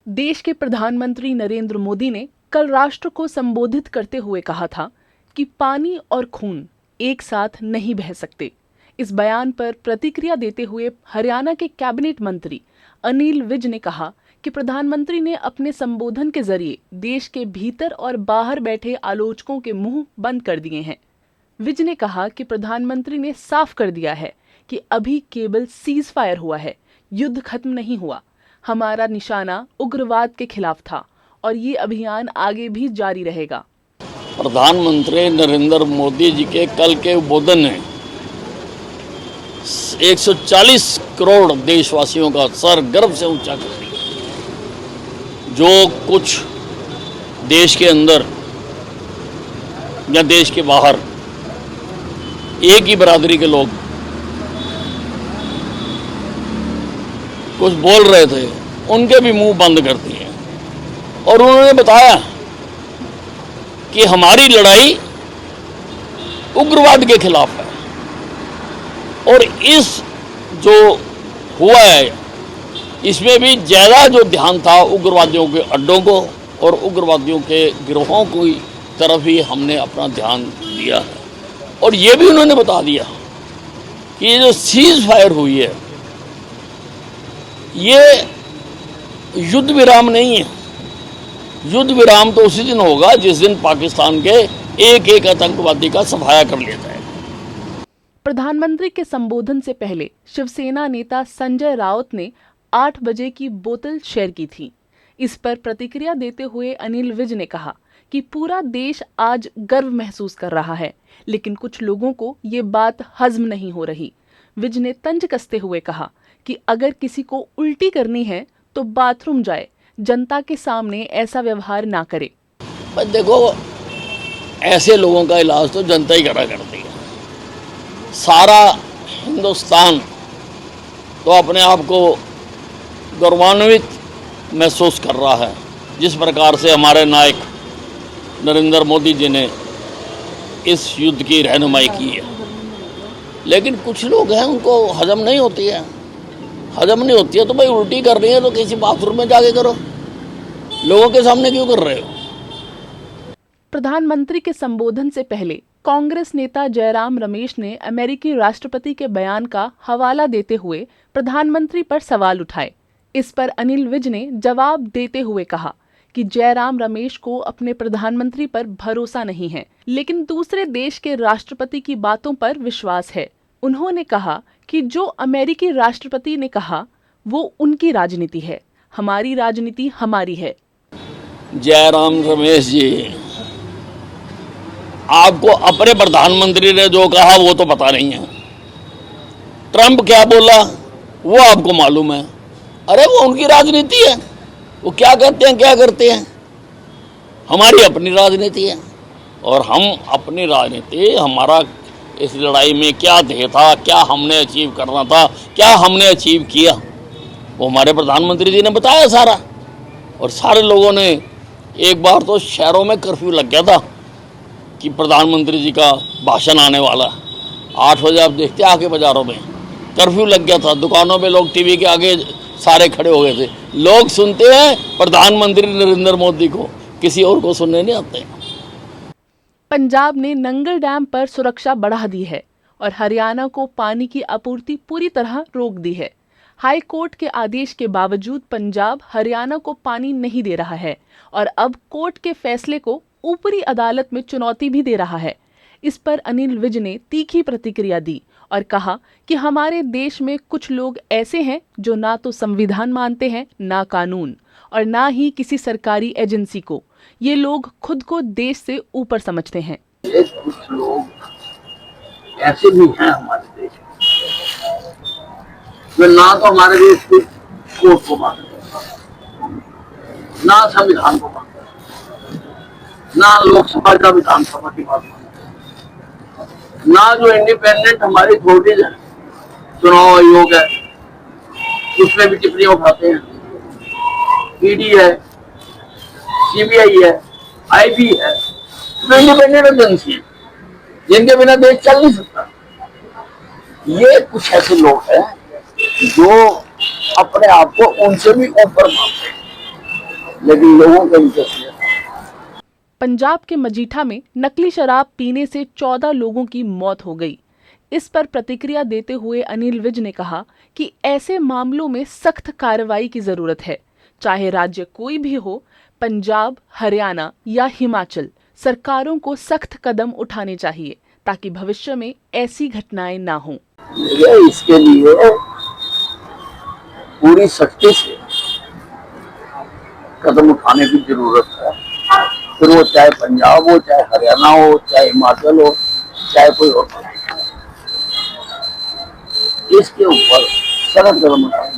देश के प्रधानमंत्री नरेंद्र मोदी ने कल राष्ट्र को संबोधित करते हुए कहा था कि पानी और खून एक साथ नहीं बह सकते। इस बयान पर प्रतिक्रिया देते हुए हरियाणा के कैबिनेट मंत्री अनिल विज ने कहा कि प्रधानमंत्री ने अपने संबोधन के जरिए देश के भीतर और बाहर बैठे आलोचकों के मुंह बंद कर दिए हैं। विज ने कहा कि प्रधानमंत्री ने साफ कर दिया है कि अभी केवल सीज फायर हुआ है, युद्ध खत्म नहीं हुआ। हमारा निशाना उग्रवाद के खिलाफ था और ये अभियान आगे भी जारी रहेगा। प्रधानमंत्री नरेंद्र मोदी जी के कल के उद्बोधन ने 140 करोड़ देशवासियों का सर गर्व से ऊंचा कर दिया। जो कुछ देश के अंदर या देश के बाहर एक ही बरादरी के लोग कुछ बोल रहे थे, उनके भी मुंह बंद कर दिए और उन्होंने बताया कि हमारी लड़ाई उग्रवाद के खिलाफ है। और इस जो हुआ है इसमें भी ज़्यादा जो ध्यान था उग्रवादियों के अड्डों को और उग्रवादियों के गिरोहों की तरफ ही हमने अपना ध्यान दिया है। और ये भी उन्होंने बता दिया कि ये जो सीज फायर हुई है ये युद्ध विराम नहीं है। युद्ध विराम तो उसी दिन होगा जिस दिन पाकिस्तान के एक एक आतंकवादी का सफाया कर लिया जाए। प्रधानमंत्री के संबोधन से पहले शिवसेना नेता संजय राउत ने 8 बजे की बोतल शेयर की थी। इस पर प्रतिक्रिया देते हुए अनिल विज ने कहा कि पूरा देश आज गर्व महसूस कर रहा है, लेकिन कुछ लोगों को ये बात हजम नहीं हो रही। विज ने तंज कसते हुए कहा कि अगर किसी को उल्टी करनी है तो बाथरूम जाए, जनता के सामने ऐसा व्यवहार ना करे। पर देखो, ऐसे लोगों का इलाज तो जनता ही करा करती है। सारा हिंदुस्तान तो अपने आप को गौरवान्वित महसूस कर रहा है जिस प्रकार से हमारे नायक नरेंद्र मोदी जी ने इस युद्ध की रहनुमाई की है। लेकिन कुछ लोग हैं उनको हजम नहीं होती है। हजम नहीं होती है तो भाई उल्टी कर रही है तो किसी बाथरूम में जाके करो, लोगों के सामने क्यों कर रहे हो। प्रधानमंत्री के संबोधन से पहले कांग्रेस नेता जयराम रमेश ने अमेरिकी राष्ट्रपति के बयान का हवाला देते हुए प्रधानमंत्री पर सवाल उठाए। इस पर अनिल विज ने जवाब देते हुए कहा कि जयराम रमेश को अपने प्रधानमंत्री पर भरोसा नहीं है, लेकिन दूसरे देश के राष्ट्रपति की बातों पर विश्वास है। उन्होंने कहा कि जो अमेरिकी राष्ट्रपति ने कहा वो उनकी राजनीति है, हमारी राजनीति हमारी है। जयराम रमेश जी, आपको अपने प्रधानमंत्री ने जो कहा वो तो पता नहीं है। ट्रंप क्या बोला वो आपको मालूम है। अरे वो उनकी राजनीति है, वो क्या कहते हैं क्या करते हैं। हमारी अपनी राजनीति है और हम अपनी राजनीति, हमारा इस लड़ाई में क्या ध्येय था, क्या हमने अचीव करना था, क्या हमने अचीव किया, वो हमारे प्रधानमंत्री जी ने बताया सारा। और सारे लोगों ने, एक बार तो शहरों में कर्फ्यू लग गया था कि प्रधानमंत्री जी का भाषण आने वाला। 8 बजे आप देखते आके बाजारों में कर्फ्यू लग गया था, दुकानों में लोग टीवी के आगे सारे खड़े हो गए थे। लोग सुनते हैं प्रधानमंत्री नरेंद्र मोदी को, किसी और को सुनने नहीं आते। पंजाब ने नंगल डैम पर सुरक्षा बढ़ा दी है और हरियाणा को पानी की आपूर्ति पूरी तरह रोक दी है। हाई कोर्ट के आदेश के बावजूद पंजाब हरियाणा को पानी नहीं दे रहा है और अब कोर्ट के फैसले को ऊपरी अदालत में चुनौती भी दे रहा है। इस पर अनिल विज ने तीखी प्रतिक्रिया दी और कहा कि हमारे देश में कुछ लोग ऐसे हैं जो ना तो संविधान मानते हैं, ना कानून और ना ही किसी सरकारी एजेंसी को। ये लोग खुद को देश से ऊपर समझते हैं। कुछ लोग ऐसे भी हैं हमारे देश में जो ना तो हमारे देश के कोर्ट को मानते हैं, ना संविधान को मानते हैं, ना लोकसभा का विधानसभा की बात मानते हैं, ना जो इंडिपेंडेंट हमारी अथॉरिटीज है, चुनाव आयोग है उसमें भी टिप्पणी उठाते हैं, ईडी है, सीबीआई है, आईबी है, तो इंडिपेंडेंट एजेंसी है जिनके बिना देश चल नहीं सकता। ये कुछ ऐसे लोग हैं जो अपने आप को उनसे भी ऊपर मानते हैं लेकिन लोगों का इंटरेस्ट नहीं था। पंजाब के मजीठा में नकली शराब पीने से 14 लोगों की मौत हो गई। इस पर प्रतिक्रिया देते हुए अनिल विज ने कहा कि ऐसे मामलों में सख्त कार्रवाई की जरूरत है। चाहे राज्य कोई भी हो, पंजाब, हरियाणा या हिमाचल, सरकारों को सख्त कदम उठाने चाहिए ताकि भविष्य में ऐसी घटनाएं ना हों। इसके लिए पूरी सख्ती से कदम उठाने की जरूरत है। फिर वो चाहे पंजाब हो, चाहे हरियाणा हो, चाहे हिमाचल हो, चाहे कोई और, इसके ऊपर सख्त कदम उठाने